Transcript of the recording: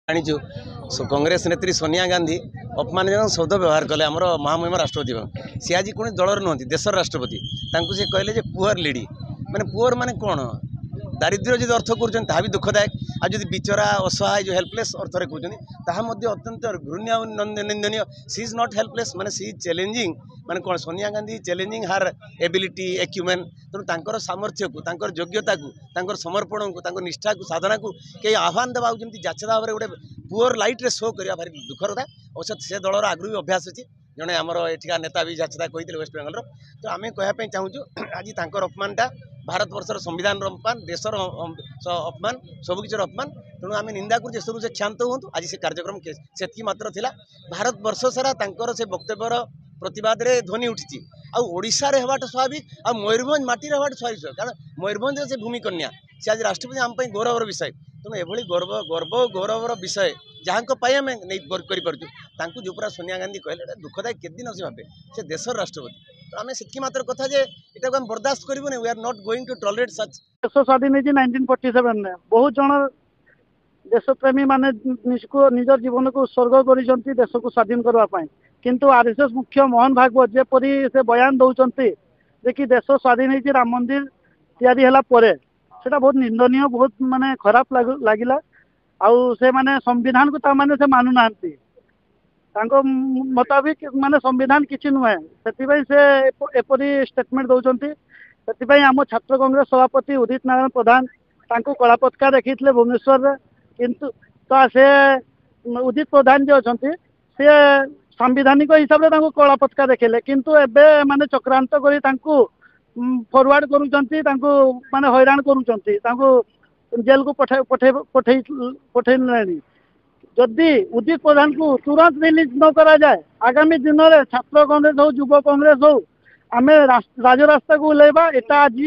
जाचु कांग्रेस नेत्री सोनिया गांधी अपमानजनक शब्द व्यवहार कले आम महामहिम राष्ट्रपति सी आज कौन दलर नुहति देशर राष्ट्रपति से कहले पुअर लेडी माने पुअर माने कौन दारिद्र्य जो अर्थ कर भी दुखदायक आज बिचरा असहाय जो हेल्पलेस अर्थ कहते अत्यंत घृण्य निंदनीय सी इज नॉट हेल्पलेस माने सी इज चैलेंजिंग माने कौन सोनिया गांधी चैलेंजिंग हार एबिलिटी एक्यूमेन तेणु सामर्थ्य को योग्यता को समर्पण को निष्ठा को साधना को कई आह्वान देवा जाचदा भाव गोटे पुअर लाइट रे शो करवा भारी दुखर कथा अवश्य से दलर आगु भी अभ्यास अच्छी जड़े आमर एठिका नेता भी जाचदा कहते वेस्ट बेंगल तो आम कहवाई चाहूँ आज तांकर अपमानटा भारत वर्षर संविधान अपमान देशर अपमान सबकिछर अपमान तेणु आम निंदा कर से क्षांत हूँ आज से कार्यक्रम से मात्र थिला भारत वर्ष सारा तांकर से वक्तव्यर प्रतिवाद रे ध्वनि उठी आशार होगा स्वाभाविक आ मयूरभंज माटी होगा स्वाभाविक कारण मयूरभंज से भूमिकन्या से आज राष्ट्रपति आम गौरवर विषय तेणु एभली गर्व गौरवर विषय जहाँ आम कर जो पूरा सोनिया गांधी कहले दुखदायक केत दिन से भावे से देशर राष्ट्रपति तो आम से मात्र कथा जे इटा हम बर्दाश्त करूँ we are not going to tolerate such देश स्वाधीन 1947 में बहुत जन देशप्रेमी माने निजर जीवन को उत्सर्ग कर देश को स्वाधीन करने किंतु आरएसएस मुख्य मोहन भागवत जेपरी से बयान दौरान कि देश स्वाधीन हो राम मंदिर तैयारी है सेटा बहुत निंदनीय बहुत माने खराब लगिला आउ से माने संविधान को तामाने से मानु नांती तांको मुताबिक माने संविधान किछि नुहे से एपरी स्टेटमेंट दौरान से आम छात्र कांग्रेस सभापति उदित नारायण प्रधान तांको कला पताका देखिए भुवनेश्वर रे किंतु तो से उदित प्रधान जो अच्छा सी सांविधानिक हिसाब से कला पताका देखले किंतु एबे माने चक्रांत करी फॉरवर्ड करूचंती माने हैरान करूचंती जेल को पठे जदि उदित प्रधान को तुरंत रिलीज न करा जाए आगामी दिन में छात्र कांग्रेस हो युवा कांग्रेस हो आम राजरास्ता को उल्लेबा एटा आज